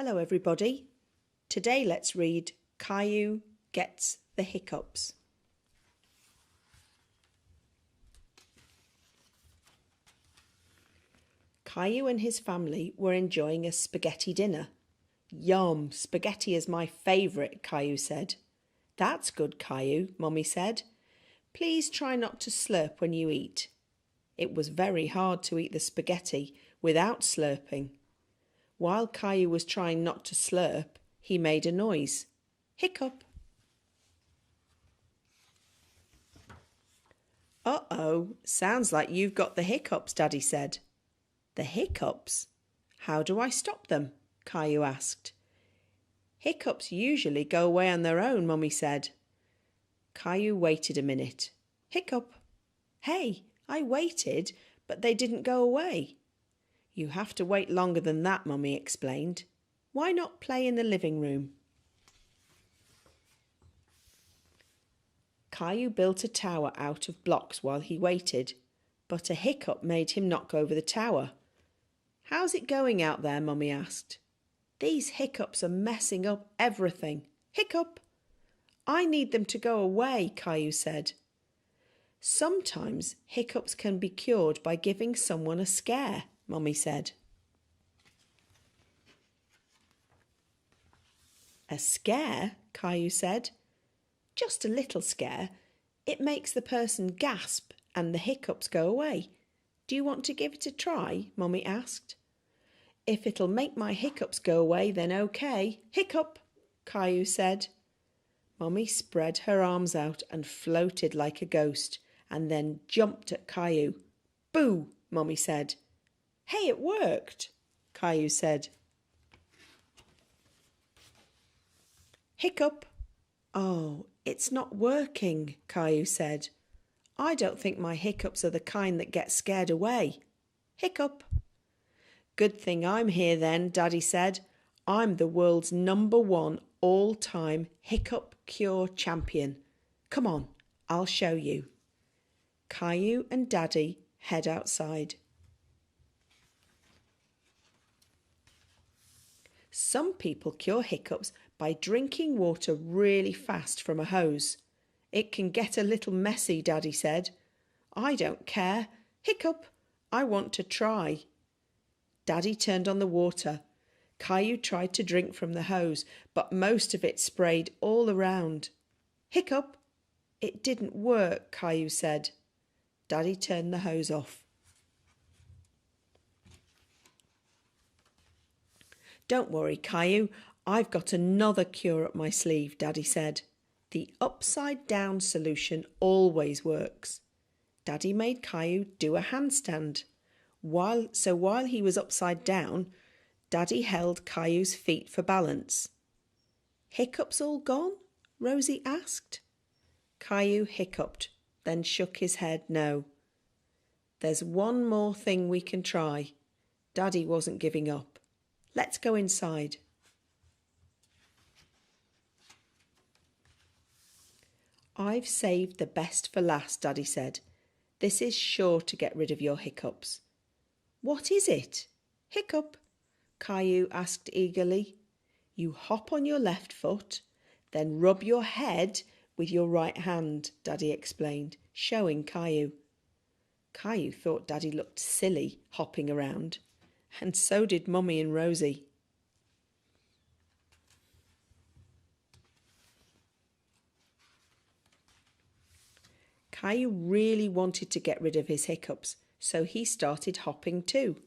Hello everybody. Today let's read Caillou Gets the Hiccups. Caillou and his family were enjoying a spaghetti dinner. Yum, spaghetti is my favourite, Caillou said. That's good, Caillou, Mummy said. Please try not to slurp when you eat. It was very hard to eat the spaghetti without slurping. While Caillou was trying not to slurp, he made a noise. Hiccup. Uh-oh, sounds like you've got the hiccups, Daddy said. The hiccups? How do I stop them? Caillou asked. Hiccups usually go away on their own, Mummy said. Caillou waited a minute. Hiccup. Hey, I waited, but they didn't go away. You have to wait longer than that, Mummy explained. Why not play in the living room? Caillou built a tower out of blocks while he waited, but a hiccup made him knock over the tower. How's it going out there? Mummy asked. These hiccups are messing up everything. Hiccup! I need them to go away, Caillou said. Sometimes hiccups can be cured by giving someone a scare, Mummy said. A scare? Caillou said. Just a little scare. It makes the person gasp and the hiccups go away. Do you want to give it a try? Mummy asked. If it'll make my hiccups go away, then okay. Hiccup, Caillou said. Mummy spread her arms out and floated like a ghost and then jumped at Caillou. Boo, Mummy said. Hey, it worked, Caillou said. Hiccup. Oh, it's not working, Caillou said. I don't think my hiccups are the kind that get scared away. Hiccup. Good thing I'm here then, Daddy said. I'm the world's #1 all-time hiccup cure champion. Come on, I'll show you. Caillou and Daddy head outside. Some people cure hiccups by drinking water really fast from a hose. It can get a little messy, Daddy said. I don't care. Hiccup, I want to try. Daddy turned on the water. Caillou tried to drink from the hose, but most of it sprayed all around. Hiccup, it didn't work, Caillou said. Daddy turned the hose off. Don't worry, Caillou, I've got another cure up my sleeve, Daddy said. The upside-down solution always works. Daddy made Caillou do a handstand. While he was upside down, Daddy held Caillou's feet for balance. Hiccups all gone? Rosie asked. Caillou hiccuped, then shook his head no. There's one more thing we can try. Daddy wasn't giving up. Let's go inside. I've saved the best for last, Daddy said. This is sure to get rid of your hiccups. What is it? Hiccup? Caillou asked eagerly. You hop on your left foot, then rub your head with your right hand, Daddy explained, showing Caillou. Caillou thought Daddy looked silly hopping around, and so did Mummy and Rosie. Caillou really wanted to get rid of his hiccups, so he started hopping too.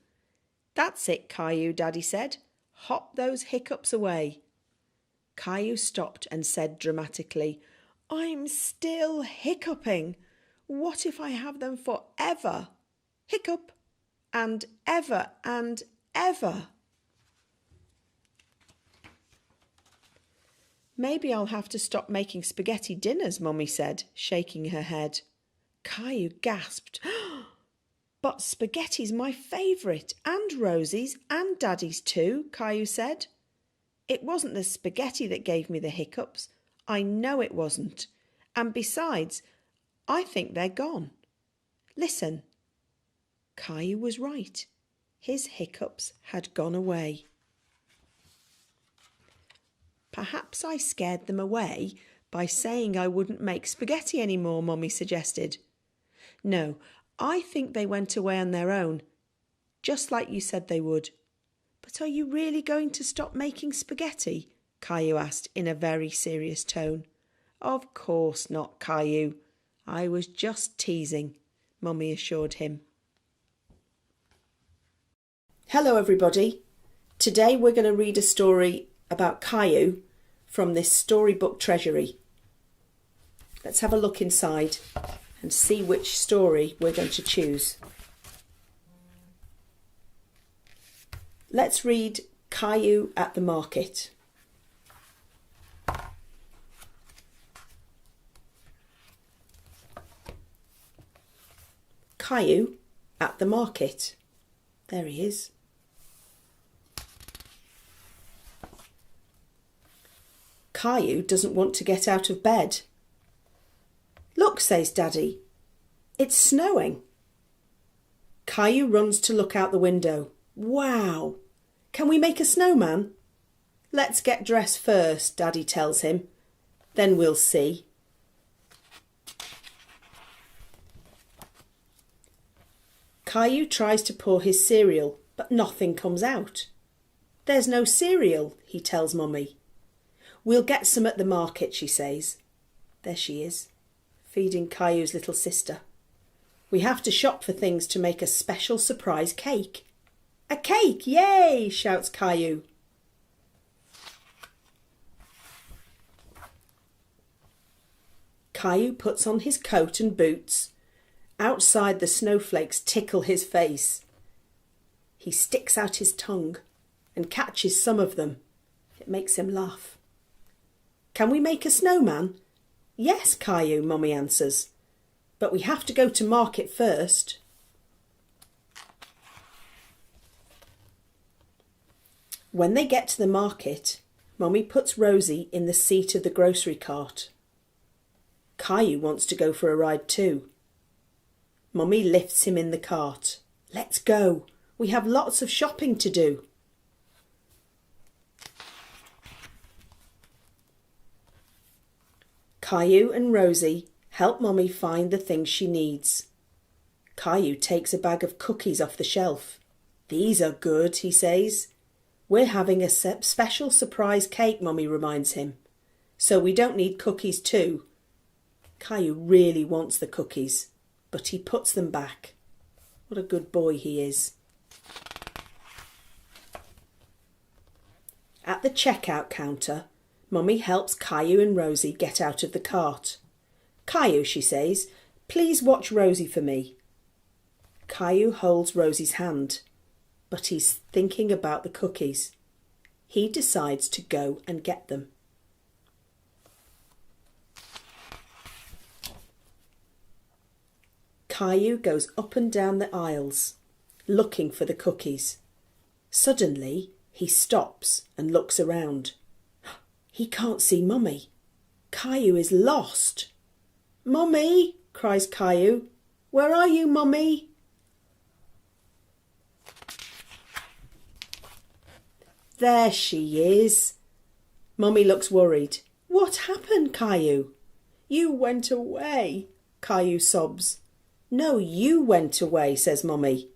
That's it, Caillou, Daddy said. Hop those hiccups away. Caillou stopped and said dramatically, I'm still hiccuping. What if I have them forever? Hiccup. And ever and ever. Maybe I'll have to stop making spaghetti dinners, Mummy said, shaking her head. Caillou gasped. But spaghetti's my favourite, and Rosie's and Daddy's too, Caillou said. It wasn't the spaghetti that gave me the hiccups. I know it wasn't. And besides, I think they're gone. Listen. Caillou was right. His hiccups had gone away. Perhaps I scared them away by saying I wouldn't make spaghetti anymore, Mummy suggested. No, I think they went away on their own, just like you said they would. But are you really going to stop making spaghetti? Caillou asked in a very serious tone. Of course not, Caillou. I was just teasing, Mummy assured him. Hello everybody. Today we're going to read a story about Caillou from this storybook treasury. Let's have a look inside and see which story we're going to choose. Let's read Caillou at the Market. Caillou at the market. There he is. Caillou doesn't want to get out of bed. Look, says Daddy, it's snowing. Caillou runs to look out the window. Wow! Can we make a snowman? Let's get dressed first, Daddy tells him. Then we'll see. Caillou tries to pour his cereal, but nothing comes out. There's no cereal, he tells Mummy. We'll get some at the market, she says. There she is, feeding Caillou's little sister. We have to shop for things to make a special surprise cake. A cake, yay! Shouts Caillou. Caillou puts on his coat and boots. Outside, the snowflakes tickle his face. He sticks out his tongue and catches some of them. It makes him laugh. Can we make a snowman? Yes, Caillou, Mummy answers. But we have to go to market first. When they get to the market, Mummy puts Rosie in the seat of the grocery cart. Caillou wants to go for a ride too. Mummy lifts him in the cart. Let's go. We have lots of shopping to do. Caillou and Rosie help Mummy find the things she needs. Caillou takes a bag of cookies off the shelf. These are good, he says. We're having a special surprise cake, Mummy reminds him. So we don't need cookies too. Caillou really wants the cookies, but he puts them back. What a good boy he is. At the checkout counter, Mummy helps Caillou and Rosie get out of the cart. Caillou, she says, please watch Rosie for me. Caillou holds Rosie's hand, but he's thinking about the cookies. He decides to go and get them. Caillou goes up and down the aisles, looking for the cookies. Suddenly, he stops and looks around. He can't see Mummy. Caillou is lost. Mummy, cries Caillou. Where are you, Mummy? There she is. Mummy looks worried. What happened, Caillou? You went away, Caillou sobs. No, you went away, says Mummy.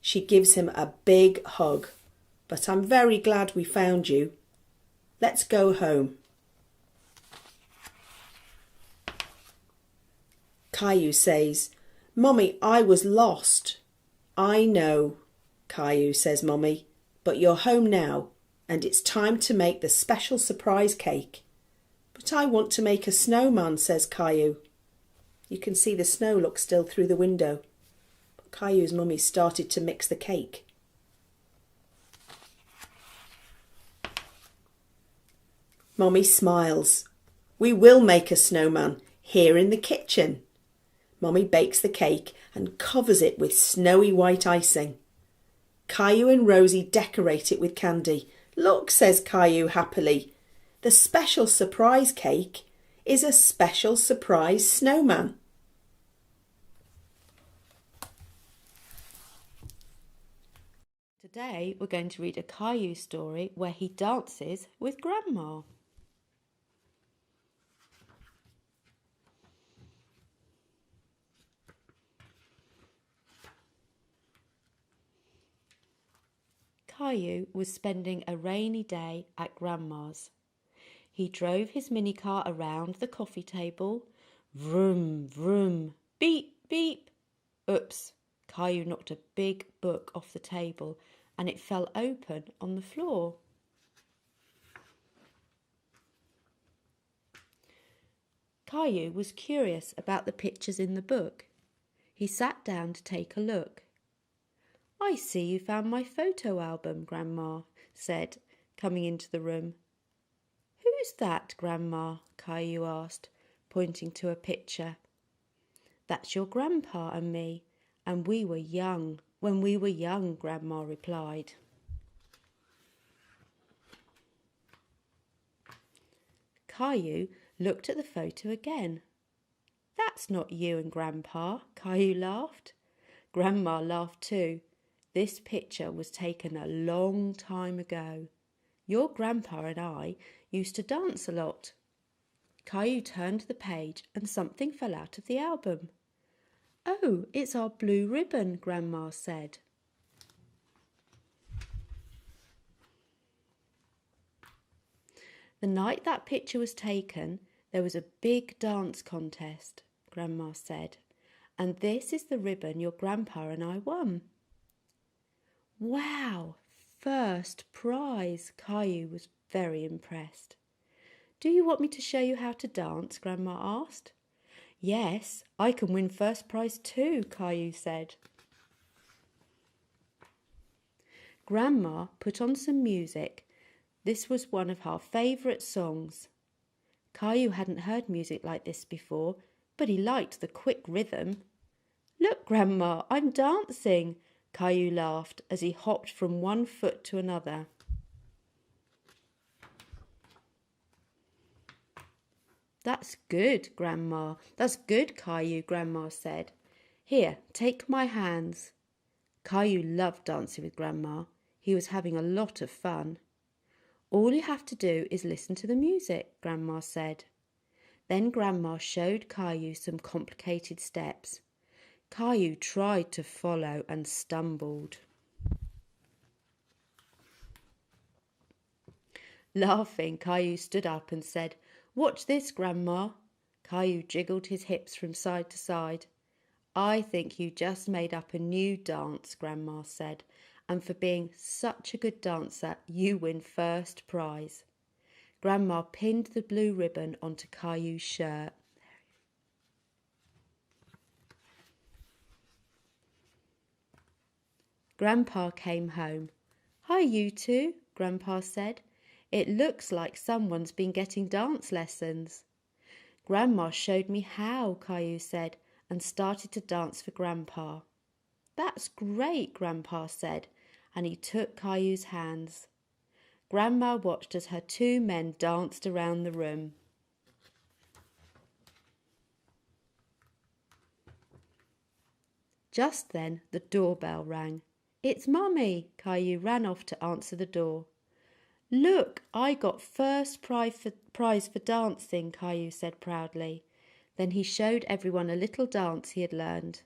She gives him a big hug. But I'm very glad we found you. Let's go home. Caillou says, Mummy, I was lost. I know, Caillou says Mummy, but you're home now and it's time to make the special surprise cake. But I want to make a snowman, says Caillou. You can see the snow looks still through the window. But Caillou's Mummy started to mix the cake. Mummy smiles. We will make a snowman here in the kitchen. Mummy bakes the cake and covers it with snowy white icing. Caillou and Rosie decorate it with candy. Look, says Caillou happily. The special surprise cake is a special surprise snowman. Today we're going to read a Caillou story where he dances with Grandma. Caillou was spending a rainy day at Grandma's. He drove his minicar around the coffee table. Vroom, vroom, beep, beep. Oops, Caillou knocked a big book off the table and it fell open on the floor. Caillou was curious about the pictures in the book. He sat down to take a look. "I see you found my photo album," Grandma said, coming into the room. "Who's that, Grandma?" Caillou asked, pointing to a picture. "That's your grandpa and me, and we were young when we were young," Grandma replied. Caillou looked at the photo again. "That's not you and Grandpa," Caillou laughed. Grandma laughed too. This picture was taken a long time ago. Your grandpa and I used to dance a lot. Caillou turned the page and something fell out of the album. "Oh, it's our blue ribbon," Grandma said. "The night that picture was taken, there was a big dance contest," Grandma said, "and this is the ribbon your grandpa and I won." "Wow, first prize!" Caillou was very impressed. "Do you want me to show you how to dance?" Grandma asked. "Yes, I can win first prize too," Caillou said. Grandma put on some music. This was one of her favourite songs. Caillou hadn't heard music like this before, but he liked the quick rhythm. "Look, Grandma, I'm dancing!" Caillou laughed as he hopped from one foot to another. "That's good, Grandma. That's good, Caillou," Grandma said. "Here, take my hands." Caillou loved dancing with Grandma. He was having a lot of fun. "All you have to do is listen to the music," Grandma said. Then Grandma showed Caillou some complicated steps. Caillou tried to follow and stumbled. Laughing, Caillou stood up and said, "Watch this, Grandma." Caillou jiggled his hips from side to side. "I think you just made up a new dance," Grandma said, "and for being such a good dancer, you win first prize." Grandma pinned the blue ribbon onto Caillou's shirt. Grandpa came home. "Hi, you two," Grandpa said. "It looks like someone's been getting dance lessons." "Grandma showed me how," Caillou said, and started to dance for Grandpa. "That's great," Grandpa said, and he took Caillou's hands. Grandma watched as her two men danced around the room. Just then the doorbell rang. "It's Mummy!" Caillou ran off to answer the door. "Look, I got first prize for dancing," Caillou said proudly. Then he showed everyone a little dance he had learned.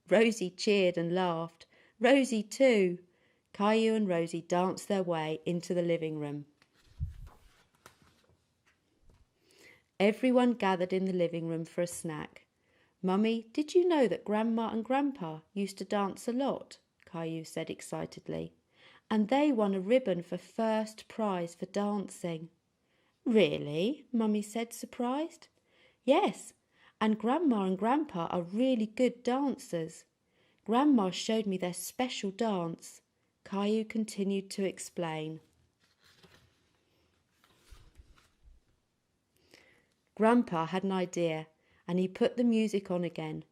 Rosie cheered and laughed. Rosie too. Caillou and Rosie danced their way into the living room. Everyone gathered in the living room for a snack. "Mummy, did you know that Grandma and Grandpa used to dance a lot?" Caillou said excitedly. "And they won a ribbon for first prize for dancing." "Really?" Mummy said, surprised. "Yes, and Grandma and Grandpa are really good dancers. Grandma showed me their special dance." Caillou continued to explain. Grandpa had an idea, and he put the music on again.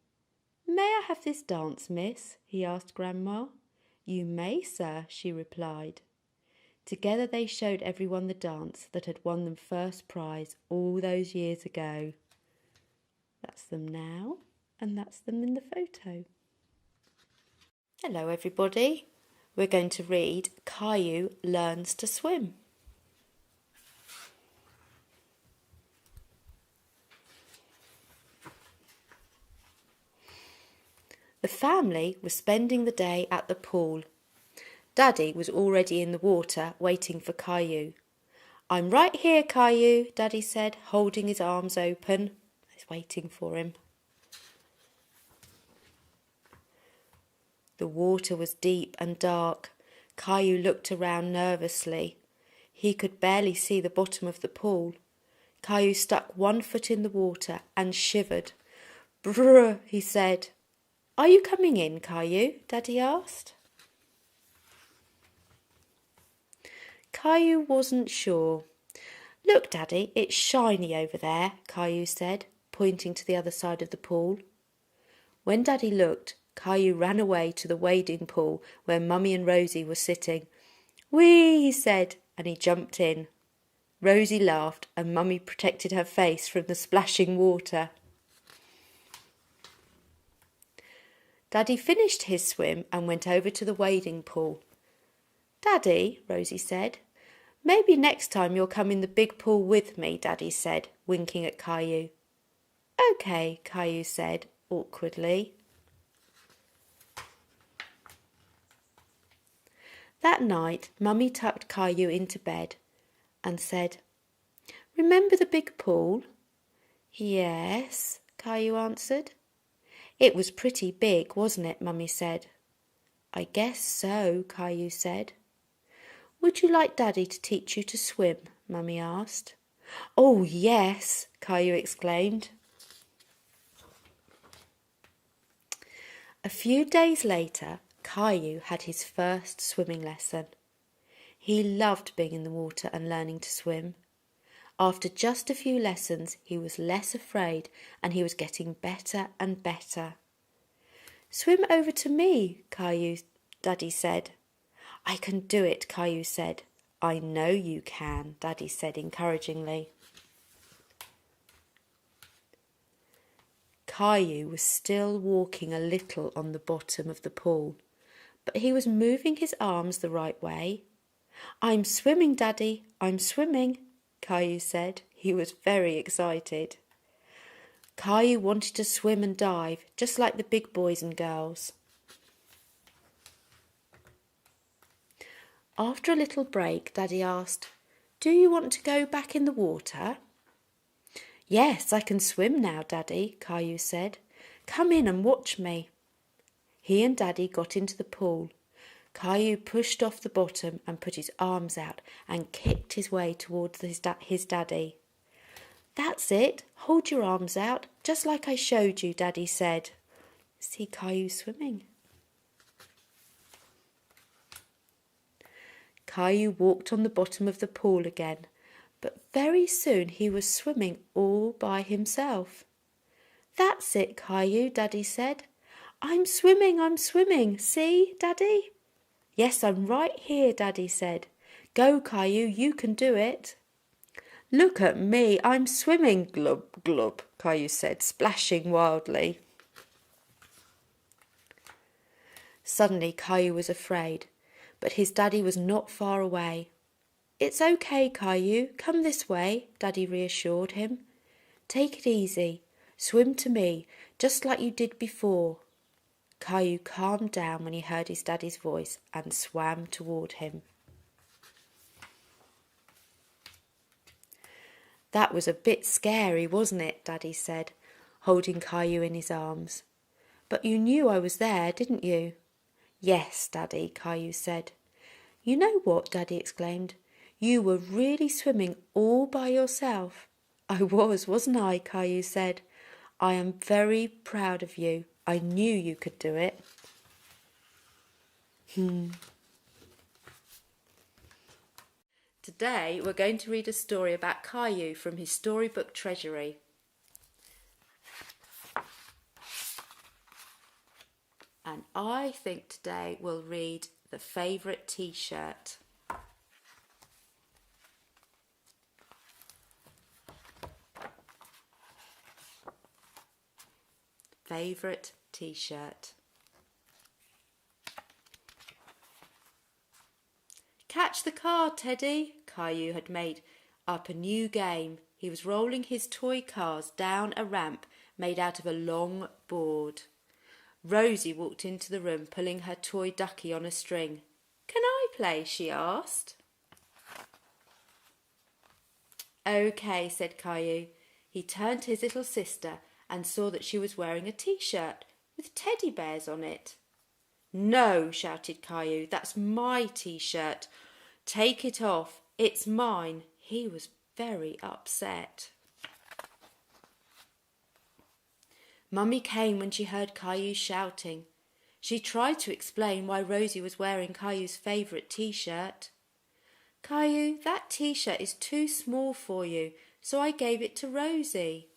"May I have this dance, miss?" he asked Grandma. "You may, sir," she replied. Together they showed everyone the dance that had won them first prize all those years ago. That's them now, and that's them in the photo. Hello everybody. We're going to read Caillou Learns to Swim. The family was spending the day at the pool. Daddy was already in the water, waiting for Caillou. "I'm right here, Caillou," Daddy said, holding his arms open. He's waiting for him. The water was deep and dark. Caillou looked around nervously. He could barely see the bottom of the pool. Caillou stuck one foot in the water and shivered. "Brr," he said. "Are you coming in, Caillou?" Daddy asked. Caillou wasn't sure. "Look, Daddy, it's shiny over there," Caillou said, pointing to the other side of the pool. When Daddy looked, Caillou ran away to the wading pool where Mummy and Rosie were sitting. "Whee!" he said, and he jumped in. Rosie laughed and Mummy protected her face from the splashing water. Daddy finished his swim and went over to the wading pool. "Daddy," Rosie said, "maybe next time you'll come in the big pool with me," Daddy said, winking at Caillou. "Okay," Caillou said, awkwardly. That night, Mummy tucked Caillou into bed and said, "Remember the big pool?" "Yes," Caillou answered. "It was pretty big, wasn't it?" Mummy said. "I guess so," Caillou said. "Would you like Daddy to teach you to swim?" Mummy asked. "Oh, yes," Caillou exclaimed. A few days later, Caillou had his first swimming lesson. He loved being in the water and learning to swim. After just a few lessons, he was less afraid and he was getting better and better. "Swim over to me, Caillou," Daddy said. "I can do it," Caillou said. "I know you can," Daddy said encouragingly. Caillou was still walking a little on the bottom of the pool, but he was moving his arms the right way. "I'm swimming, Daddy, I'm swimming," Caillou said. He was very excited. Caillou wanted to swim and dive, just like the big boys and girls. After a little break, Daddy asked, "Do you want to go back in the water?" "Yes, I can swim now, Daddy," Caillou said. "Come in and watch me." He and Daddy got into the pool. Caillou pushed off the bottom and put his arms out and kicked his way towards his daddy. "That's it, hold your arms out, just like I showed you," Daddy said. See Caillou swimming. Caillou walked on the bottom of the pool again, but very soon he was swimming all by himself. "That's it, Caillou," Daddy said. I'm swimming. See, Daddy?" "Yes, I'm right here," Daddy said. "Go, Caillou, you can do it." "Look at me, I'm swimming, glub, glub," Caillou said, splashing wildly. Suddenly Caillou was afraid, but his daddy was not far away. "It's okay, Caillou, come this way," Daddy reassured him. "Take it easy, swim to me, just like you did before." Caillou calmed down when he heard his daddy's voice and swam toward him. "That was a bit scary, wasn't it?" Daddy said, holding Caillou in his arms. "But you knew I was there, didn't you?" "Yes, Daddy," Caillou said. "You know what?" Daddy exclaimed. "You were really swimming all by yourself." "I was, wasn't I?" Caillou said. "I am very proud of you. I knew you could do it." Today we're going to read a story about Caillou from his storybook treasury. And I think today we'll read the Favorite T-Shirt. Favorite T-Shirt. "Catch the car, Teddy." Caillou had made up a new game. He was rolling his toy cars down a ramp made out of a long board. Rosie walked into the room pulling her toy ducky on a string. Can I play? She asked. OK, said Caillou. He turned to his little sister and saw that she was wearing a T-shirt with teddy bears on it. No, shouted Caillou, that's my T-shirt. Take it off, it's mine. He was very upset. Mummy came when she heard Caillou shouting. She tried to explain why Rosie was wearing Caillou's favourite T-shirt. Caillou, that T-shirt is too small for you, so I gave it to Rosie.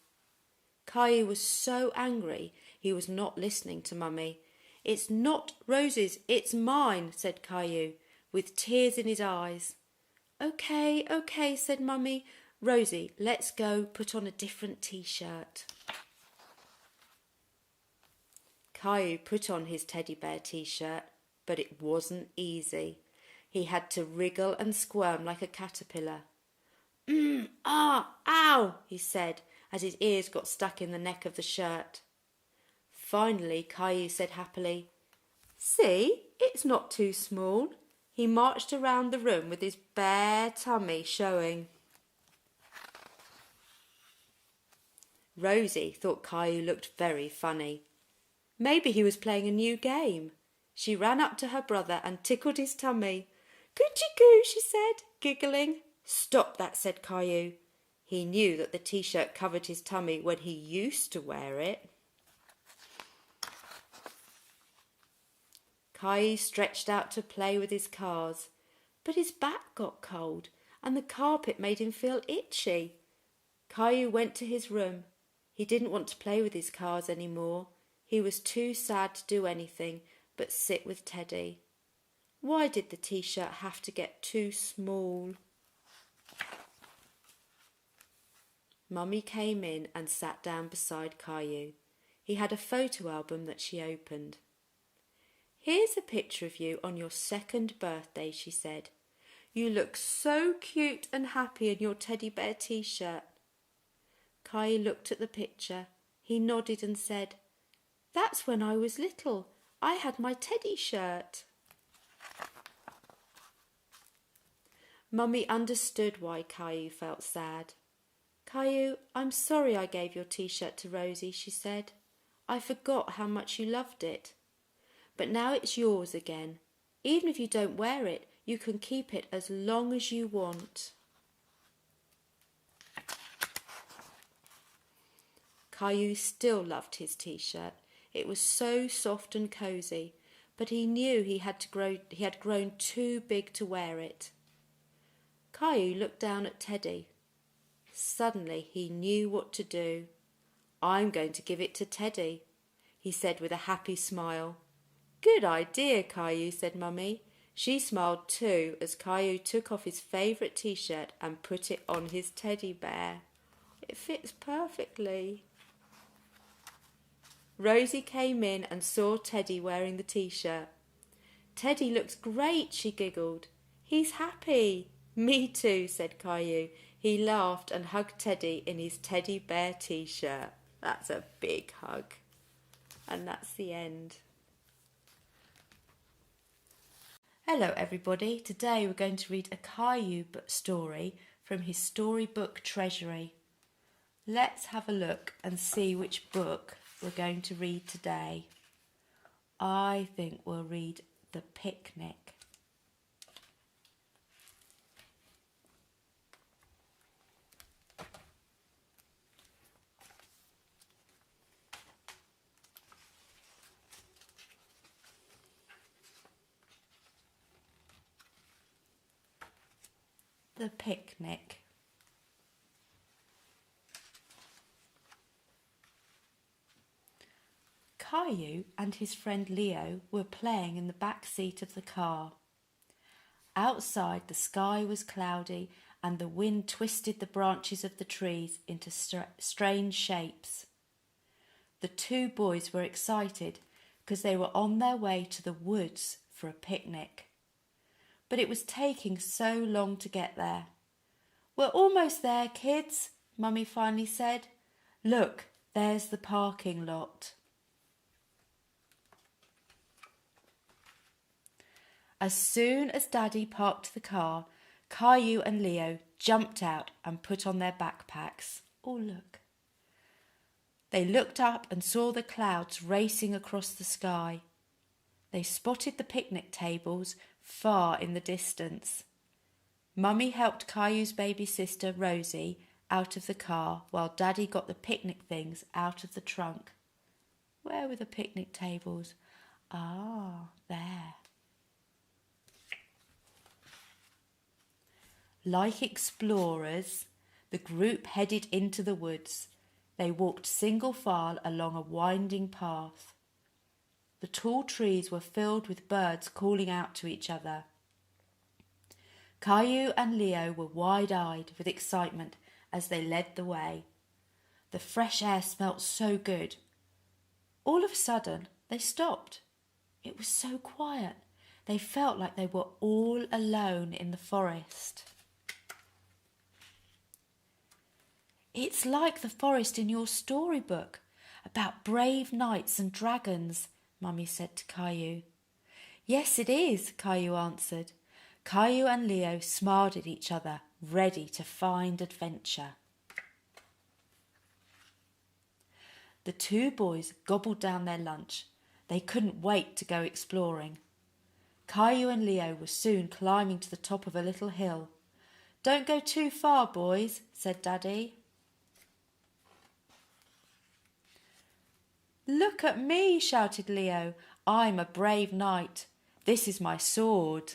Caillou was so angry he was not listening to Mummy. It's not Rosie's, it's mine, said Caillou, with tears in his eyes. OK, said Mummy. Rosie, let's go put on a different T-shirt. Caillou put on his teddy bear T-shirt, but it wasn't easy. He had to wriggle and squirm like a caterpillar. Ow, he said, as his ears got stuck in the neck of the shirt. Finally, Caillou said happily, See, it's not too small. He marched around the room with his bare tummy showing. Rosie thought Caillou looked very funny. Maybe he was playing a new game. She ran up to her brother and tickled his tummy. Coochie-coo, she said, giggling. Stop that, said Caillou. He knew that the T-shirt covered his tummy when he used to wear it. Caillou stretched out to play with his cars, but his back got cold and the carpet made him feel itchy. Caillou went to his room. He didn't want to play with his cars any more. He was too sad to do anything but sit with Teddy. Why did the T-shirt have to get too small? Mummy came in and sat down beside Caillou. He had a photo album that she opened. Here's a picture of you on your 2nd birthday, she said. You look so cute and happy in your teddy bear T-shirt. Caillou looked at the picture. He nodded and said, That's when I was little. I had my teddy shirt. Mummy understood why Caillou felt sad. Caillou, I'm sorry I gave your T-shirt to Rosie, she said. I forgot how much you loved it. But now it's yours again. Even if you don't wear it, you can keep it as long as you want. Caillou still loved his T-shirt. It was so soft and cosy, but he knew he had grown too big to wear it. Caillou looked down at Teddy. Suddenly he knew what to do. I'm going to give it to Teddy, he said with a happy smile. Good idea, Caillou, said Mummy. She smiled too as Caillou took off his favourite T-shirt and put it on his teddy bear. It fits perfectly. Rosie came in and saw Teddy wearing the T-shirt. Teddy looks great, she giggled. He's happy. Me too, said Caillou. He laughed and hugged Teddy in his teddy bear T-shirt. That's a big hug. And that's the end. Hello everybody. Today we're going to read a Caillou story from his storybook treasury. Let's have a look and see which book we're going to read today. I think we'll read The Picnic. The Picnic. Caillou and his friend Leo were playing in the back seat of the car. Outside, the sky was cloudy and the wind twisted the branches of the trees into strange shapes. The two boys were excited because they were on their way to the woods for a picnic. But it was taking so long to get there. We're almost there, kids, Mummy finally said. Look, there's the parking lot. As soon as Daddy parked the car, Caillou and Leo jumped out and put on their backpacks. Oh, look. They looked up and saw the clouds racing across the sky. They spotted the picnic tables far in the distance. Mummy helped Caillou's baby sister, Rosie, out of the car while Daddy got the picnic things out of the trunk. Where were the picnic tables? Ah, there. Like explorers, the group headed into the woods. They walked single file along a winding path. The tall trees were filled with birds calling out to each other. Caillou and Leo were wide-eyed with excitement as they led the way. The fresh air smelt so good. All of a sudden, they stopped. It was so quiet. They felt like they were all alone in the forest. It's like the forest in your storybook about brave knights and dragons, Mummy said to Caillou. Yes, it is, Caillou answered. Caillou and Leo smiled at each other, ready to find adventure. The two boys gobbled down their lunch. They couldn't wait to go exploring. Caillou and Leo were soon climbing to the top of a little hill. Don't go too far, boys, said Daddy. Look at me, shouted Leo. I'm a brave knight. This is my sword.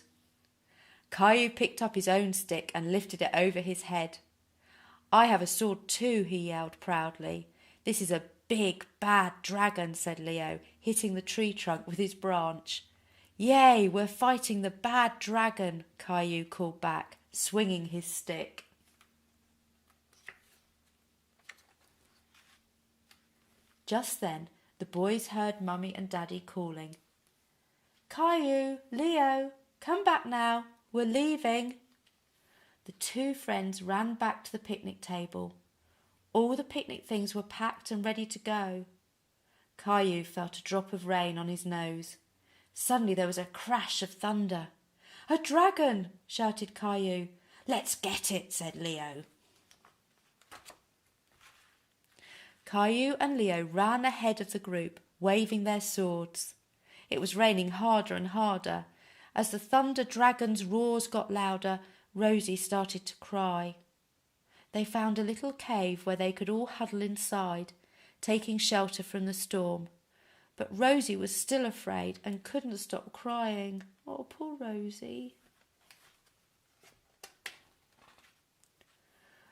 Caillou picked up his own stick and lifted it over his head. I have a sword too, he yelled proudly. This is a big, bad dragon, said Leo, hitting the tree trunk with his branch. Yay, we're fighting the bad dragon, Caillou called back, swinging his stick. Just then, the boys heard Mummy and Daddy calling. Caillou, Leo, come back now. We're leaving. The two friends ran back to the picnic table. All the picnic things were packed and ready to go. Caillou felt a drop of rain on his nose. Suddenly there was a crash of thunder. A dragon, shouted Caillou. Let's get it, said Leo. Caillou and Leo ran ahead of the group, waving their swords. It was raining harder and harder. As the thunder dragon's roars got louder, Rosie started to cry. They found a little cave where they could all huddle inside, taking shelter from the storm. But Rosie was still afraid and couldn't stop crying. Oh, poor Rosie.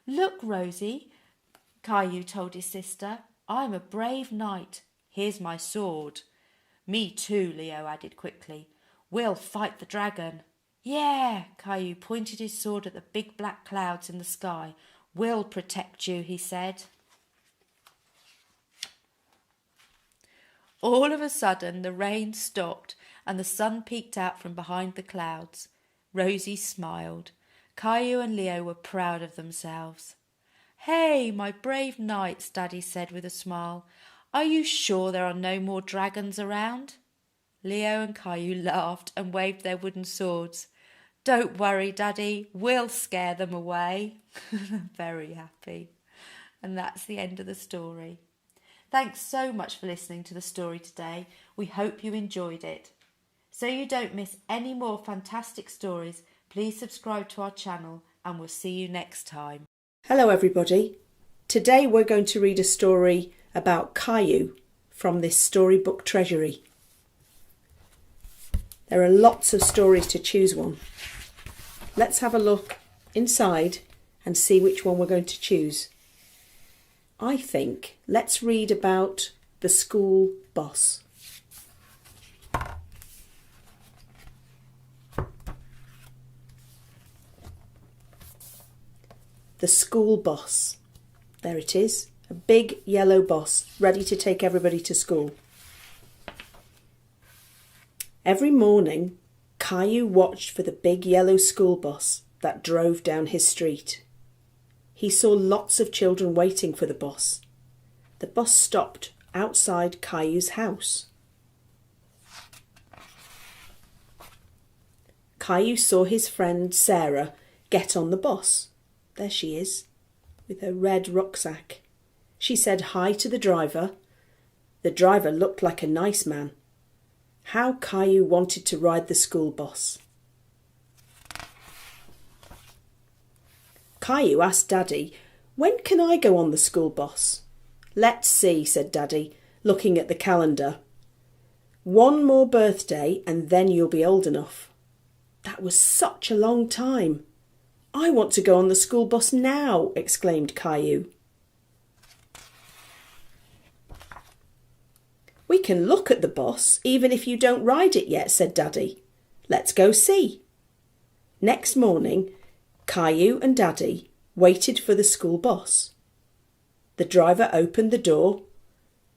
Look, Rosie, Caillou told his sister. I'm a brave knight. Here's my sword. Me too, Leo added quickly. We'll fight the dragon. Yeah, Caillou pointed his sword at the big black clouds in the sky. We'll protect you, he said. All of a sudden the rain stopped and the sun peeked out from behind the clouds. Rosie smiled. Caillou and Leo were proud of themselves. Hey, my brave knights, Daddy said with a smile. Are you sure there are no more dragons around? Leo and Caillou laughed and waved their wooden swords. Don't worry, Daddy, we'll scare them away. Very happy. And that's the end of the story. Thanks so much for listening to the story today. We hope you enjoyed it. So you don't miss any more fantastic stories, please subscribe to our channel and we'll see you next time. Hello everybody. Today we're going to read a story about Caillou from this storybook treasury. There are lots of stories to choose one. Let's have a look inside and see which one we're going to choose. I think let's read about the school boss. The school boss. There it is, a big yellow bus ready to take everybody to school. Every morning, Caillou watched for the big yellow school bus that drove down his street. He saw lots of children waiting for the bus. The bus stopped outside Caillou's house. Caillou saw his friend Sarah get on the bus. There she is, with her red rucksack. She said hi to the driver. The driver looked like a nice man. How Caillou wanted to ride the school bus. Caillou asked Daddy, "When can I go on the school bus?" "Let's see," said Daddy, looking at the calendar. "One more birthday and then you'll be old enough." That was such a long time. "I want to go on the school bus now," exclaimed Caillou. "We can look at the bus even if you don't ride it yet," said Daddy. "Let's go see." Next morning, Caillou and Daddy waited for the school bus. The driver opened the door.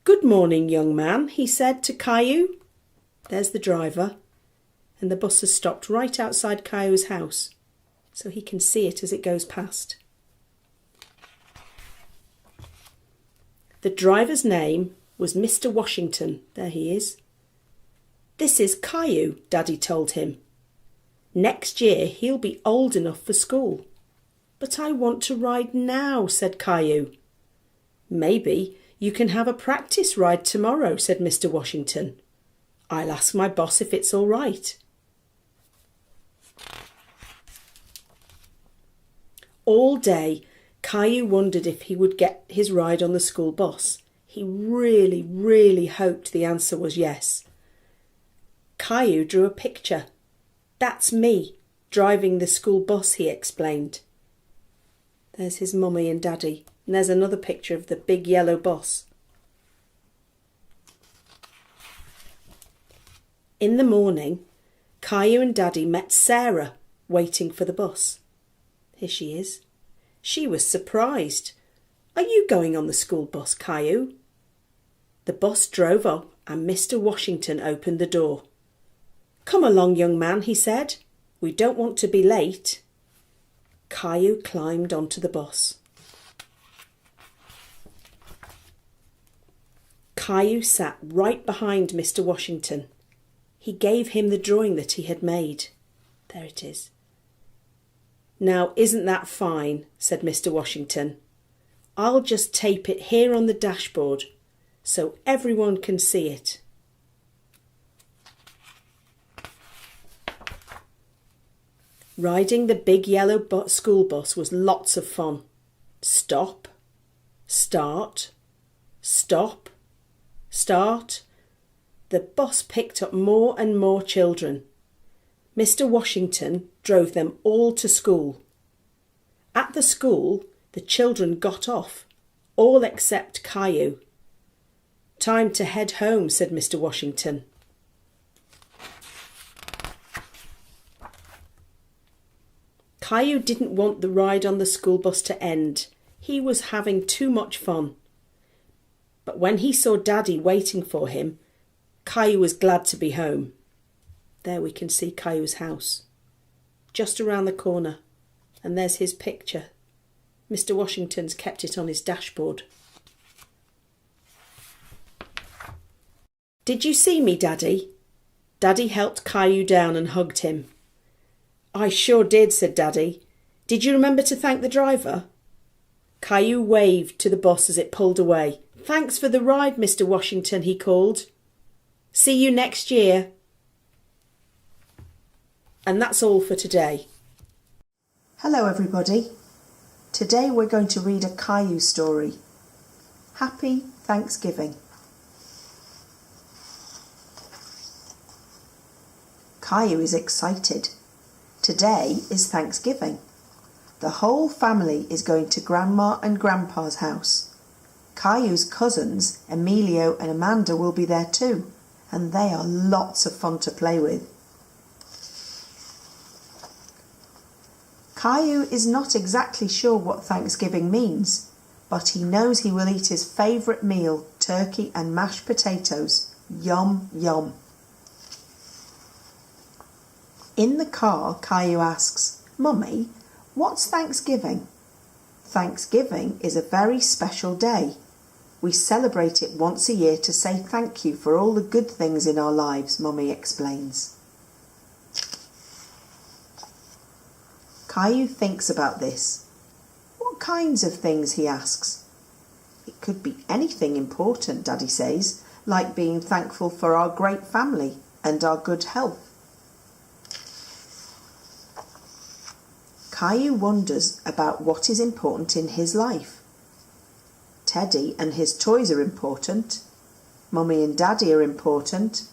"Good morning, young man," he said to Caillou. There's the driver, and the bus has stopped right outside Caillou's house, so he can see it as it goes past. The driver's name was Mr. Washington. There he is. "This is Caillou," Daddy told him. "Next year he'll be old enough for school." "But I want to ride now," said Caillou. "Maybe you can have a practice ride tomorrow," said Mr. Washington. "I'll ask my boss if it's all right." All day, Caillou wondered if he would get his ride on the school bus. He really, really hoped the answer was yes. Caillou drew a picture. "That's me, driving the school bus," he explained. There's his mummy and Daddy, and there's another picture of the big yellow bus. In the morning, Caillou and Daddy met Sarah waiting for the bus. Here she is. She was surprised. "Are you going on the school bus, Caillou?" The bus drove up and Mr. Washington opened the door. "Come along, young man," he said. "We don't want to be late." Caillou climbed onto the bus. Caillou sat right behind Mr. Washington. He gave him the drawing that he had made. There it is. "Now, isn't that fine?" said Mr. Washington. "I'll just tape it here on the dashboard so everyone can see it." Riding the big yellow school bus was lots of fun. Stop, start, stop, start. The bus picked up more and more children. Mr. Washington drove them all to school. At the school, the children got off, all except Caillou. "Time to head home," said Mr. Washington. Caillou didn't want the ride on the school bus to end. He was having too much fun. But when he saw Daddy waiting for him, Caillou was glad to be home. There we can see Caillou's house, just around the corner, and there's his picture. Mr. Washington's kept it on his dashboard. "Did you see me, Daddy?" Daddy helped Caillou down and hugged him. "I sure did," said Daddy. "Did you remember to thank the driver?" Caillou waved to the bus as it pulled away. "Thanks for the ride, Mr. Washington," he called. "See you next year." And that's all for today. Hello everybody. Today we're going to read a Caillou story. Happy Thanksgiving. Caillou is excited. Today is Thanksgiving. The whole family is going to Grandma and Grandpa's house. Caillou's cousins, Emilio and Amanda, will be there too, and they are lots of fun to play with. Caillou is not exactly sure what Thanksgiving means, but he knows he will eat his favourite meal, turkey and mashed potatoes. Yum, yum. In the car, Caillou asks, "Mummy, what's Thanksgiving?" Thanksgiving is a very special day. We celebrate it once a year to say thank you for all the good things in our lives, Mummy explains. Caillou thinks about this. What kinds of things, he asks. It could be anything important, Daddy says, like being thankful for our great family and our good health. Caillou wonders about what is important in his life. Teddy and his toys are important. Mummy and Daddy are important.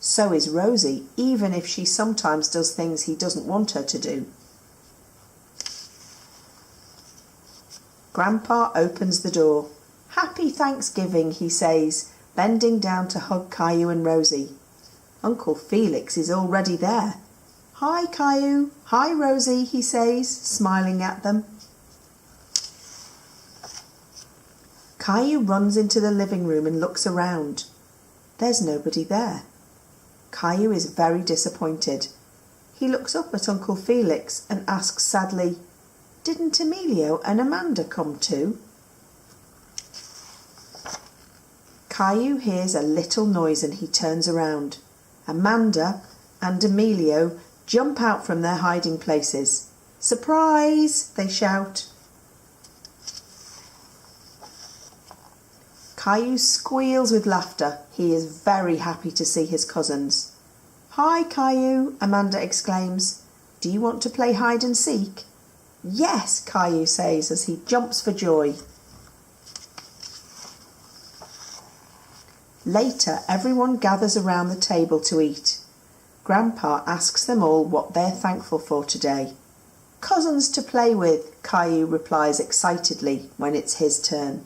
So is Rosie, even if she sometimes does things he doesn't want her to do. Grandpa opens the door. Happy Thanksgiving, he says, bending down to hug Caillou and Rosie. Uncle Felix is already there. Hi, Caillou. Hi, Rosie, he says, smiling at them. Caillou runs into the living room and looks around. There's nobody there. Caillou is very disappointed. He looks up at Uncle Felix and asks sadly, Didn't Emilio and Amanda come too? Caillou hears a little noise and he turns around. Amanda and Emilio jump out from their hiding places. Surprise! They shout. Caillou squeals with laughter. He is very happy to see his cousins. Hi, Caillou, Amanda exclaims. Do you want to play hide and seek? Yes, Caillou says as he jumps for joy. Later, everyone gathers around the table to eat. Grandpa asks them all what they're thankful for today. Cousins to play with, Caillou replies excitedly when it's his turn.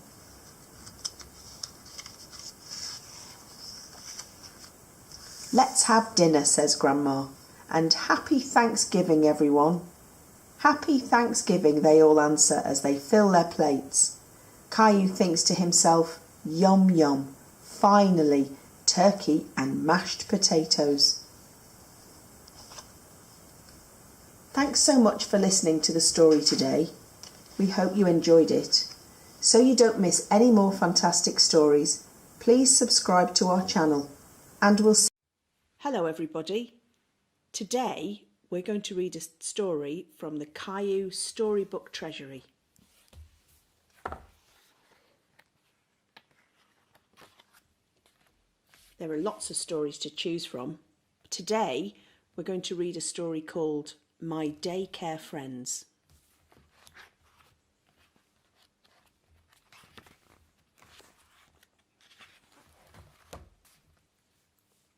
Let's have dinner, says Grandma, and happy Thanksgiving, everyone. Happy Thanksgiving, they all answer as they fill their plates. Caillou thinks to himself, yum yum, finally, turkey and mashed potatoes. Thanks so much for listening to the story today. We hope you enjoyed it. So you don't miss any more fantastic stories, please subscribe to our channel and we'll see. Hello everybody. Today we're going to read a story from the Caillou Storybook Treasury. There are lots of stories to choose from. Today we're going to read a story called My Daycare Friends.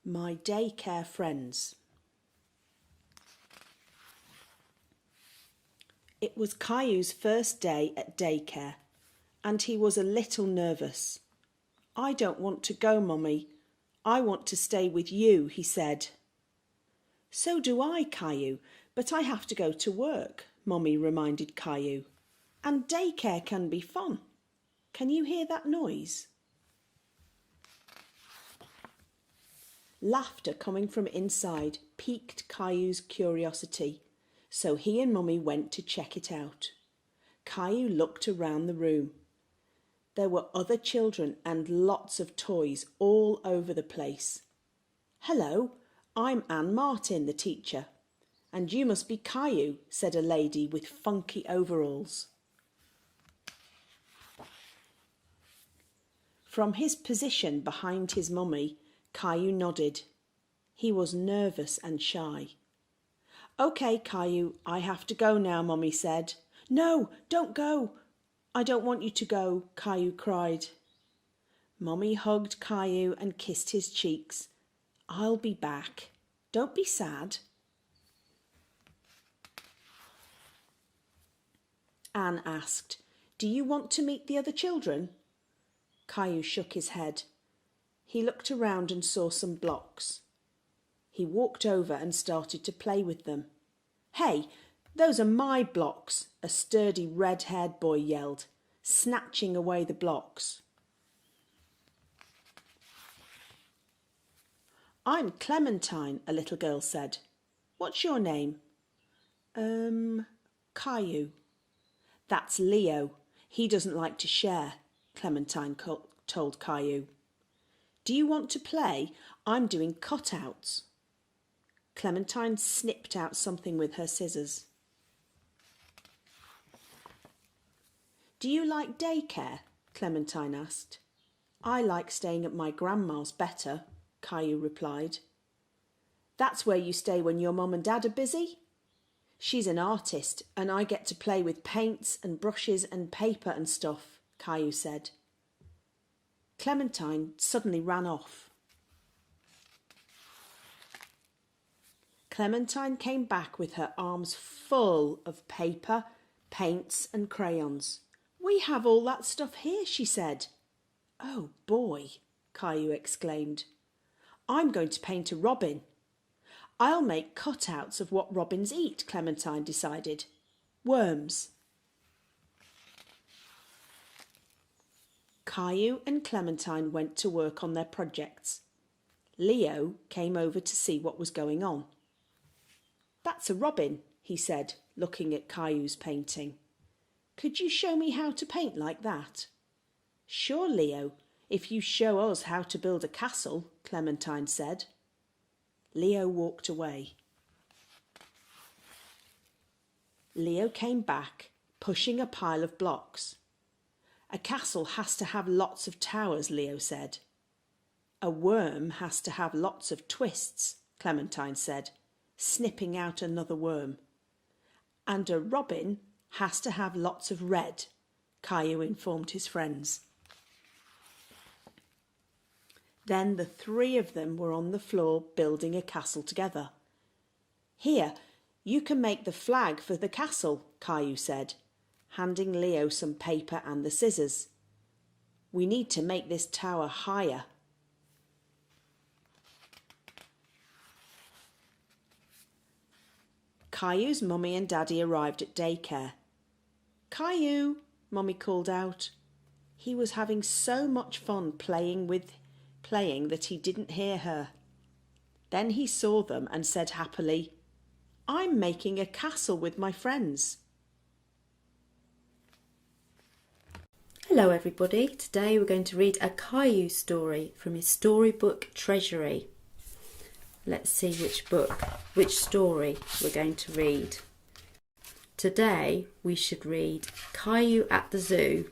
My Daycare Friends. It was Caillou's first day at daycare, and he was a little nervous. I don't want to go, Mummy. I want to stay with you, he said. So do I, Caillou, but I have to go to work, Mummy reminded Caillou. And daycare can be fun. Can you hear that noise? Laughter coming from inside piqued Caillou's curiosity, so he and Mummy went to check it out. Caillou looked around the room. There were other children and lots of toys all over the place. Hello, I'm Anne Martin, the teacher. And you must be Caillou, said a lady with funky overalls. From his position behind his mummy, Caillou nodded. He was nervous and shy. OK, Caillou, I have to go now, Mummy said. No, don't go. I don't want you to go, Caillou cried. Mummy hugged Caillou and kissed his cheeks. I'll be back. Don't be sad. Anne asked, Do you want to meet the other children? Caillou shook his head. He looked around and saw some blocks. He walked over and started to play with them. Hey, those are my blocks, a sturdy red-haired boy yelled, snatching away the blocks. I'm Clementine, a little girl said. What's your name? Caillou. That's Leo. He doesn't like to share, Clementine told Caillou. Do you want to play? I'm doing cutouts. Clementine snipped out something with her scissors. Do you like daycare? Clementine asked. I like staying at my grandma's better, Caillou replied. That's where you stay when your mum and dad are busy? She's an artist and I get to play with paints and brushes and paper and stuff, Caillou said. Clementine suddenly ran off. Clementine came back with her arms full of paper, paints and crayons. We have all that stuff here, she said. Oh boy, Caillou exclaimed. I'm going to paint a robin. I'll make cutouts of what robins eat, Clementine decided. Worms. Caillou and Clementine went to work on their projects. Leo came over to see what was going on. That's a robin, he said, looking at Caillou's painting. Could you show me how to paint like that? Sure, Leo, if you show us how to build a castle, Clementine said. Leo walked away. Leo came back, pushing a pile of blocks. A castle has to have lots of towers, Leo said. A worm has to have lots of twists, Clementine said, snipping out another worm. And a robin has to have lots of red, Caillou informed his friends. Then the three of them were on the floor building a castle together. Here, you can make the flag for the castle, Caillou said, handing Leo some paper and the scissors. We need to make this tower higher. Caillou's mummy and daddy arrived at daycare. Caillou, Mummy called out. He was having so much fun playing that he didn't hear her. Then he saw them and said happily, I'm making a castle with my friends. Hello everybody, today we're going to read a Caillou story from his storybook Treasury. Let's see which story we're going to read. Today we should read Caillou at the Zoo.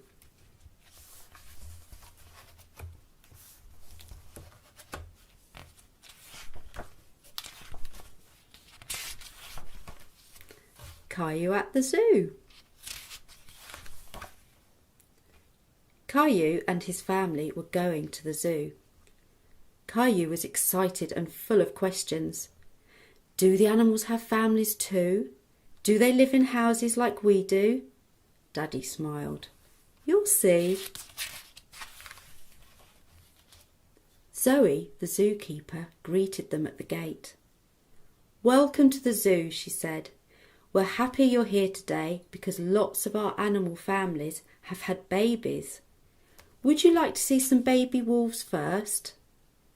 Caillou at the Zoo. Caillou and his family were going to the zoo. Caillou was excited and full of questions. Do the animals have families too? Do they live in houses like we do? Daddy smiled. You'll see. Zoe, the zookeeper, greeted them at the gate. Welcome to the zoo, she said. We're happy you're here today because lots of our animal families have had babies. Would you like to see some baby wolves first?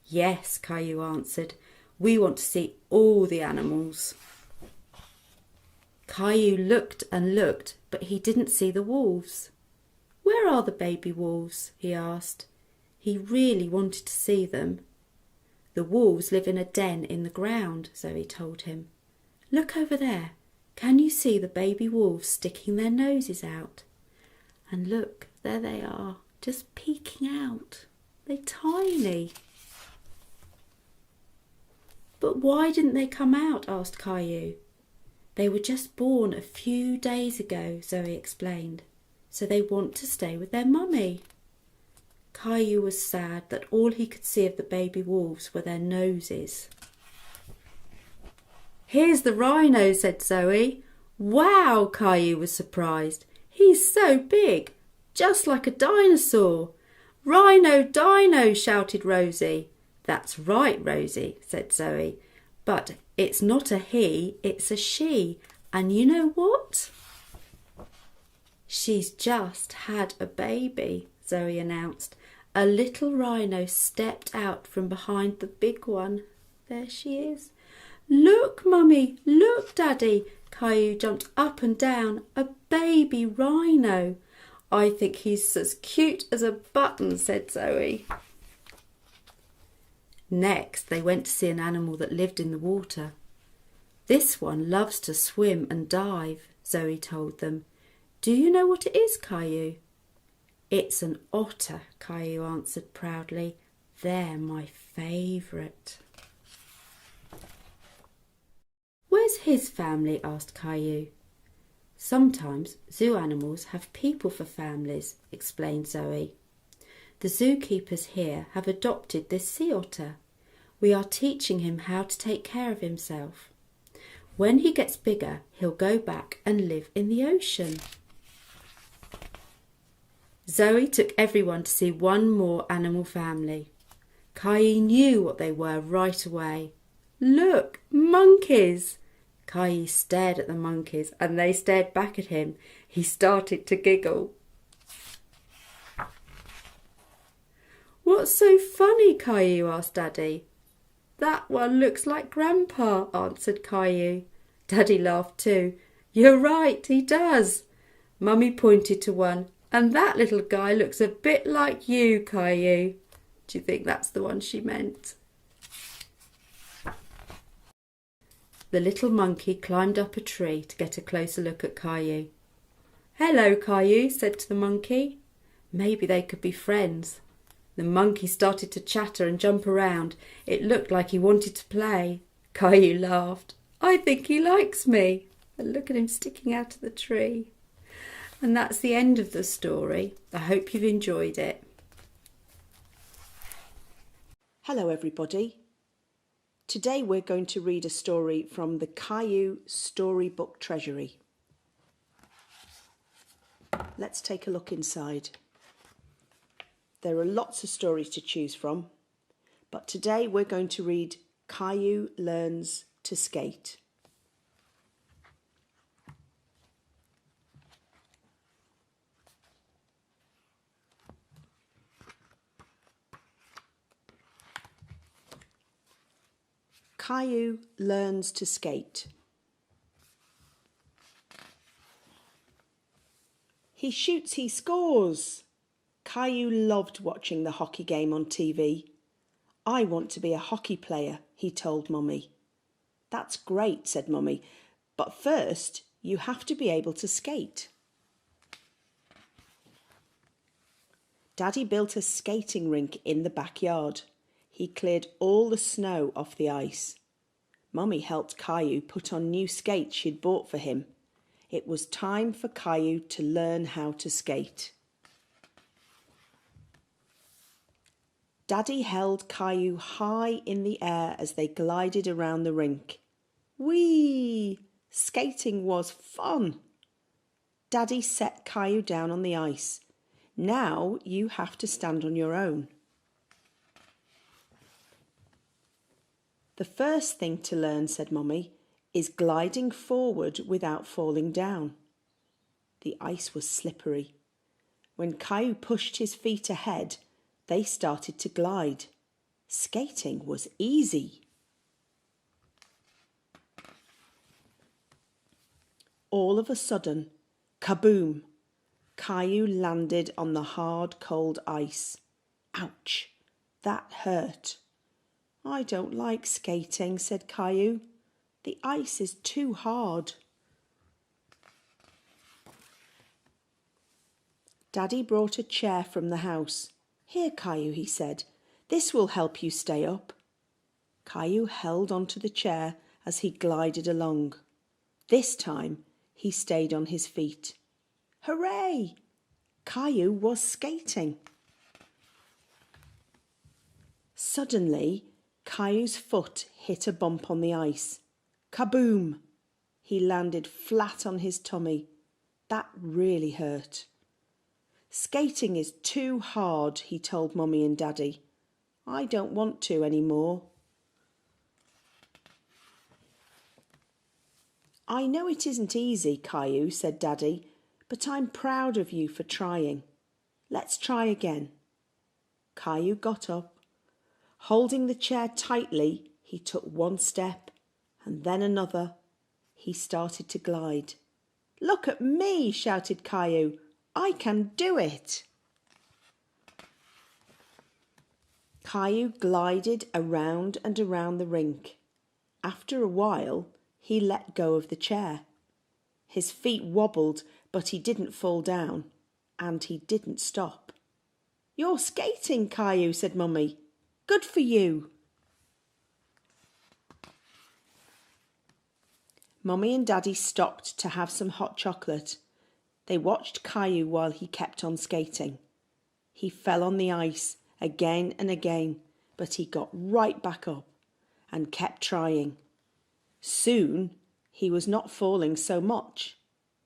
Yes, Caillou answered. We want to see all the animals. Caillou looked and looked, but he didn't see the wolves. Where are the baby wolves? He asked. He really wanted to see them. The wolves live in a den in the ground, Zoe told him. Look over there. Can you see the baby wolves sticking their noses out? And look, there they are, just peeking out. They're tiny. But why didn't they come out? Asked Caillou. They were just born a few days ago, Zoe explained, so they want to stay with their mummy. Caillou was sad that all he could see of the baby wolves were their noses. Here's the rhino, said Zoe. Wow, Caillou was surprised. He's so big, just like a dinosaur. Rhino, dino, shouted Rosie. That's right, Rosie, said Zoe. But it's not a he, it's a she. And you know what? She's just had a baby, Zoe announced. A little rhino stepped out from behind the big one. There she is. Look, Mummy, look, Daddy. Caillou jumped up and down. A baby rhino. I think he's as cute as a button, said Zoe. Next, they went to see an animal that lived in the water. This one loves to swim and dive, Zoe told them. Do you know what it is, Caillou? It's an otter, Caillou answered proudly. They're my favourite. Where's his family? Asked Caillou. Sometimes zoo animals have people for families, explained Zoe. The zookeepers here have adopted this sea otter. We are teaching him how to take care of himself. When he gets bigger, he'll go back and live in the ocean. Zoe took everyone to see one more animal family. Caillou knew what they were right away. Look, monkeys! Caillou stared at the monkeys and they stared back at him. He started to giggle. What's so funny, Caillou? Asked Daddy. That one looks like Grandpa, answered Caillou. Daddy laughed too. You're right, he does. Mummy pointed to one. And that little guy looks a bit like you, Caillou. Do you think that's the one she meant? The little monkey climbed up a tree to get a closer look at Caillou. Hello, Caillou, said to the monkey. Maybe they could be friends. The monkey started to chatter and jump around. It looked like he wanted to play. Caillou laughed. I think he likes me. And look at him sticking out of the tree. And that's the end of the story. I hope you've enjoyed it. Hello everybody. Today we're going to read a story from the Caillou Storybook Treasury. Let's take a look inside. There are lots of stories to choose from, but today we're going to read Caillou Learns to Skate. Caillou learns to skate. He shoots, he scores. Caillou loved watching the hockey game on TV. I want to be a hockey player, he told Mummy. That's great, said Mummy, but first you have to be able to skate. Daddy built a skating rink in the backyard. He cleared all the snow off the ice. Mummy helped Caillou put on new skates she'd bought for him. It was time for Caillou to learn how to skate. Daddy held Caillou high in the air as they glided around the rink. Whee! Skating was fun. Daddy set Caillou down on the ice. Now you have to stand on your own. The first thing to learn, said Mummy, is gliding forward without falling down. The ice was slippery. When Caillou pushed his feet ahead, they started to glide. Skating was easy. All of a sudden, kaboom! Caillou landed on the hard, cold ice. Ouch! That hurt. I don't like skating, said Caillou. The ice is too hard. Daddy brought a chair from the house. Here, Caillou, he said. This will help you stay up. Caillou held onto the chair as he glided along. This time he stayed on his feet. Hooray! Caillou was skating. Suddenly, Caillou's foot hit a bump on the ice. Kaboom! He landed flat on his tummy. That really hurt. Skating is too hard, he told Mummy and Daddy. I don't want to anymore. I know it isn't easy, Caillou, said Daddy, but I'm proud of you for trying. Let's try again. Caillou got up. Holding the chair tightly, he took one step and then another. He started to glide. Look at me, shouted Caillou. I can do it. Caillou glided around and around the rink. After a while, he let go of the chair. His feet wobbled, but he didn't fall down. and he didn't stop. "You're skating, Caillou," said Mummy. "Good for you." Mummy and Daddy stopped to have some hot chocolate. They watched Caillou while he kept on skating. He fell on the ice again and again, but he got right back up and kept trying. Soon he was not falling so much.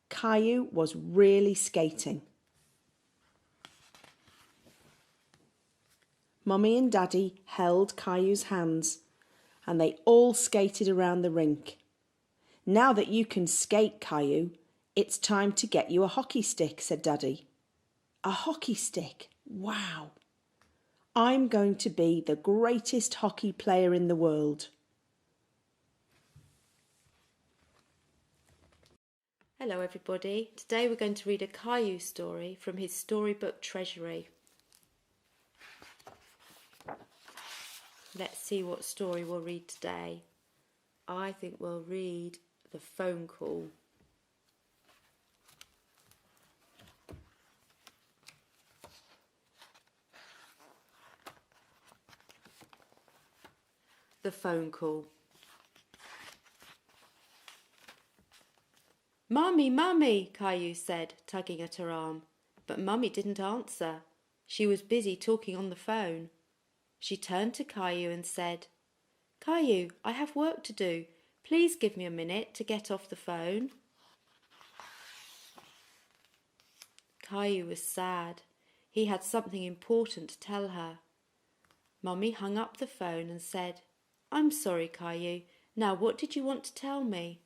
Caillou was really skating. Mummy and Daddy held Caillou's hands and they all skated around the rink. "Now that you can skate, Caillou, it's time to get you a hockey stick," said Daddy. "A hockey stick? Wow! I'm going to be the greatest hockey player in the world." Hello everybody, today we're going to read a Caillou story from his storybook treasury. Let's see what story we'll read today. I think we'll read The Phone Call. The Phone Call. "Mummy, Mummy," Caillou said, tugging at her arm. But Mummy didn't answer. She was busy talking on the phone. She turned to Caillou and said, "Caillou, I have work to do. Please give me a minute to get off the phone." Caillou was sad. He had something important to tell her. Mummy hung up the phone and said, "I'm sorry, Caillou. Now what did you want to tell me?"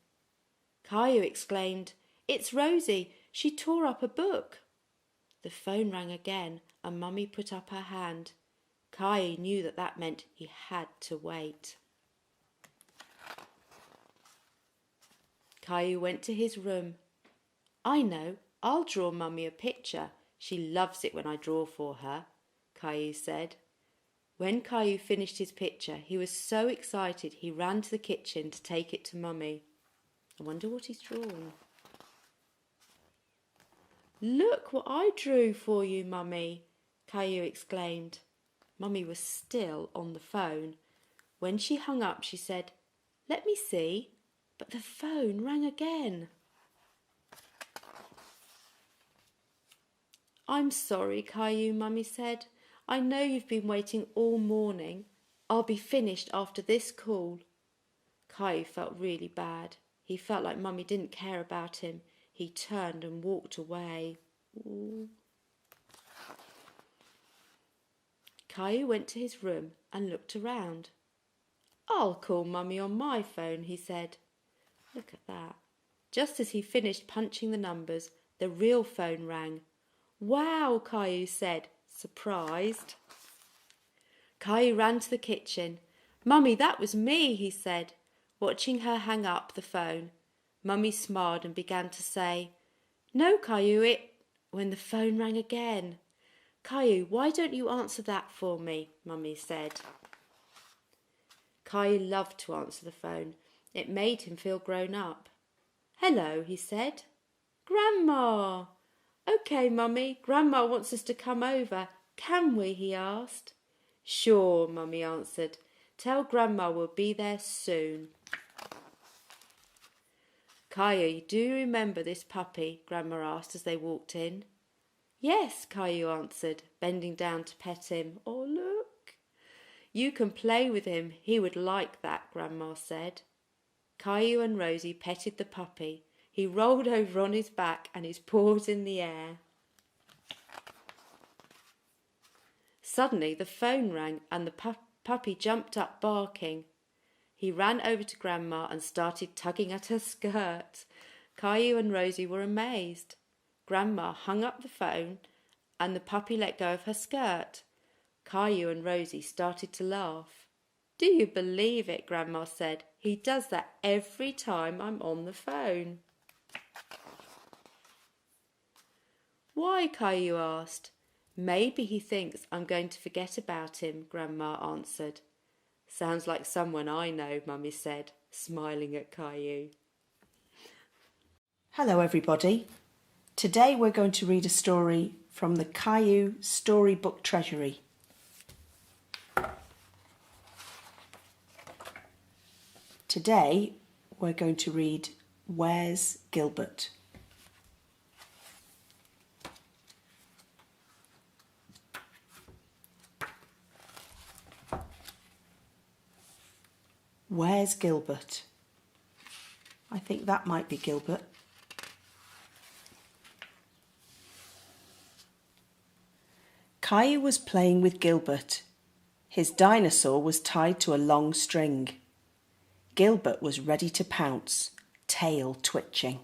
Caillou exclaimed, "It's Rosie. She tore up a book." The phone rang again and Mummy put up her hand. Caillou knew that meant he had to wait. Caillou went to his room. "I know, I'll draw Mummy a picture. She loves it when I draw for her," Caillou said. When Caillou finished his picture, he was so excited he ran to the kitchen to take it to Mummy. I wonder what he's drawn. "Look what I drew for you, Mummy," Caillou exclaimed. Mummy was still on the phone. When she hung up, she said, "Let me see," but the phone rang again. "I'm sorry, Caillou," Mummy said. "I know you've been waiting all morning. I'll be finished after this call." Caillou felt really bad. He felt like Mummy didn't care about him. He turned and walked away. Ooh. Caillou went to his room and looked around. "I'll call Mummy on my phone," he said. Look at that. Just as he finished punching the numbers, the real phone rang. "Wow," Caillou said, surprised. Caillou ran to the kitchen. "Mummy, that was me," he said, watching her hang up the phone. Mummy smiled and began to say, "No, Caillou, when the phone rang again. "Caillou, why don't you answer that for me?" Mummy said. Caillou loved to answer the phone. It made him feel grown up. "Hello," he said. "Grandma!" "OK, Mummy, Grandma wants us to come over. Can we?" he asked. "Sure," Mummy answered. "Tell Grandma we'll be there soon." "Caillou, do you remember this puppy?" Grandma asked as they walked in. "Yes," Caillou answered, bending down to pet him. "Oh, look." "You can play with him. He would like that," Grandma said. Caillou and Rosie petted the puppy. He rolled over on his back and his paws in the air. Suddenly the phone rang and the puppy jumped up barking. He ran over to Grandma and started tugging at her skirt. Caillou and Rosie were amazed. Grandma hung up the phone and the puppy let go of her skirt. Caillou and Rosie started to laugh. "Do you believe it?" Grandma said. "He does that every time I'm on the phone." "Why?" Caillou asked. "Maybe he thinks I'm going to forget about him," Grandma answered. "Sounds like someone I know," Mummy said, smiling at Caillou. Hello everybody. Today we're going to read a story from the Caillou Storybook Treasury. Today we're going to read Where's Gilbert? Where's Gilbert? I think that might be Gilbert. Caillou was playing with Gilbert. His dinosaur was tied to a long string. Gilbert was ready to pounce, tail twitching.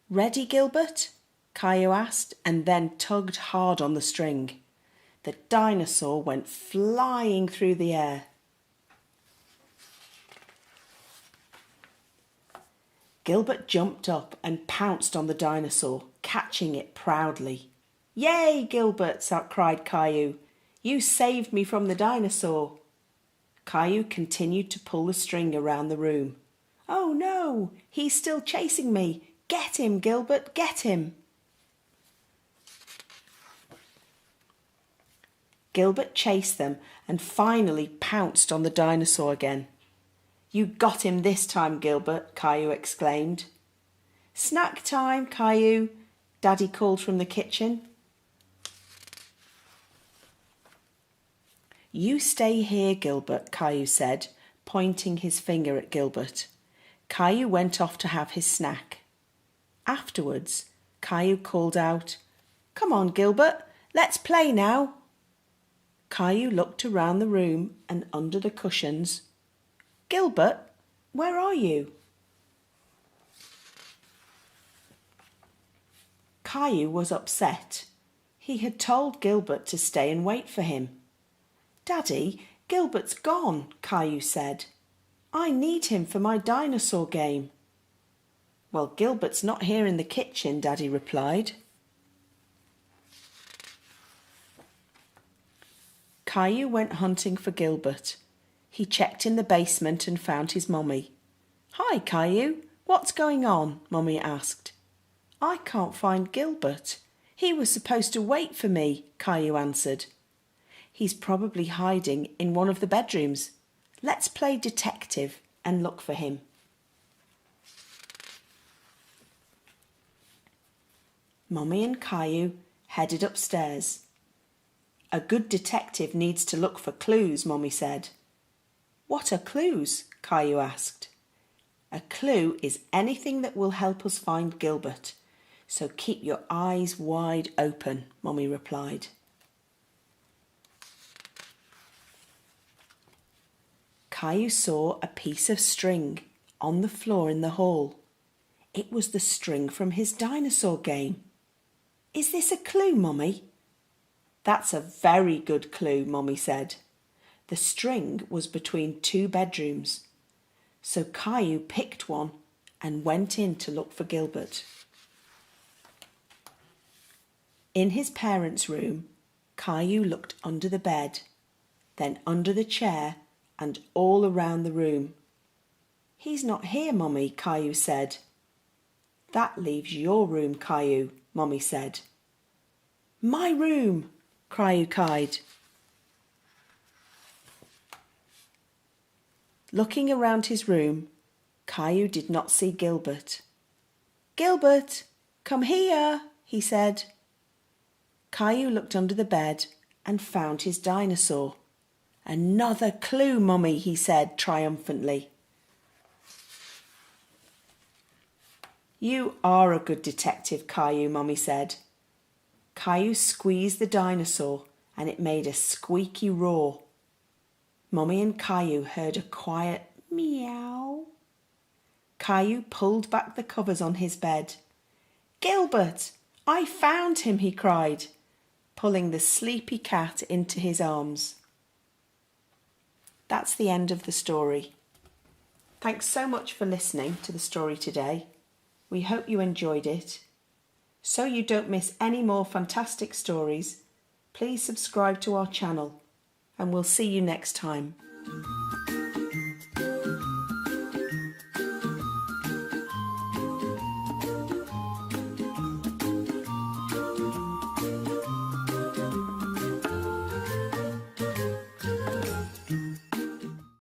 "Ready, Gilbert?" Caillou asked, and then tugged hard on the string. The dinosaur went flying through the air. Gilbert jumped up and pounced on the dinosaur, catching it proudly. "Yay, Gilbert!" cried Caillou. "You saved me from the dinosaur." Caillou continued to pull the string around the room. "Oh no, he's still chasing me. Get him, Gilbert, get him." Gilbert chased them and finally pounced on the dinosaur again. "You got him this time, Gilbert," Caillou exclaimed. "Snack time, Caillou," Daddy called from the kitchen. "You stay here, Gilbert," Caillou said, pointing his finger at Gilbert. Caillou went off to have his snack. Afterwards, Caillou called out, "Come on, Gilbert, let's play now." Caillou looked around the room and under the cushions. "Gilbert, where are you?" Caillou was upset. He had told Gilbert to stay and wait for him. "Daddy, Gilbert's gone," Caillou said. "I need him for my dinosaur game." "Well, Gilbert's not here in the kitchen," Daddy replied. Caillou went hunting for Gilbert. He checked in the basement and found his mummy. "Hi, Caillou, what's going on?" Mummy asked. "I can't find Gilbert. He was supposed to wait for me," Caillou answered. "He's probably hiding in one of the bedrooms. Let's play detective and look for him." Mummy and Caillou headed upstairs. "A good detective needs to look for clues," Mummy said. "What are clues?" Caillou asked. "A clue is anything that will help us find Gilbert, so keep your eyes wide open," Mummy replied. Caillou saw a piece of string on the floor in the hall. It was the string from his dinosaur game. "Is this a clue, Mummy?" "That's a very good clue," Mummy said. The string was between two bedrooms. So Caillou picked one and went in to look for Gilbert. In his parents' room, Caillou looked under the bed, then under the chair and all around the room. "He's not here, Mummy," Caillou said. "That leaves your room, Caillou," Mummy said. "My room!" Caillou cried. Looking around his room, Caillou did not see Gilbert. "Gilbert, come here," he said. Caillou looked under the bed and found his dinosaur. "Another clue, Mummy," he said triumphantly. "You are a good detective, Caillou," Mummy said. Caillou squeezed the dinosaur and it made a squeaky roar. Mummy and Caillou heard a quiet meow. Caillou pulled back the covers on his bed. "Gilbert, I found him," he cried, pulling the sleepy cat into his arms. That's the end of the story. Thanks so much for listening to the story today. We hope you enjoyed it. So you don't miss any more fantastic stories, please subscribe to our channel and we'll see you next time.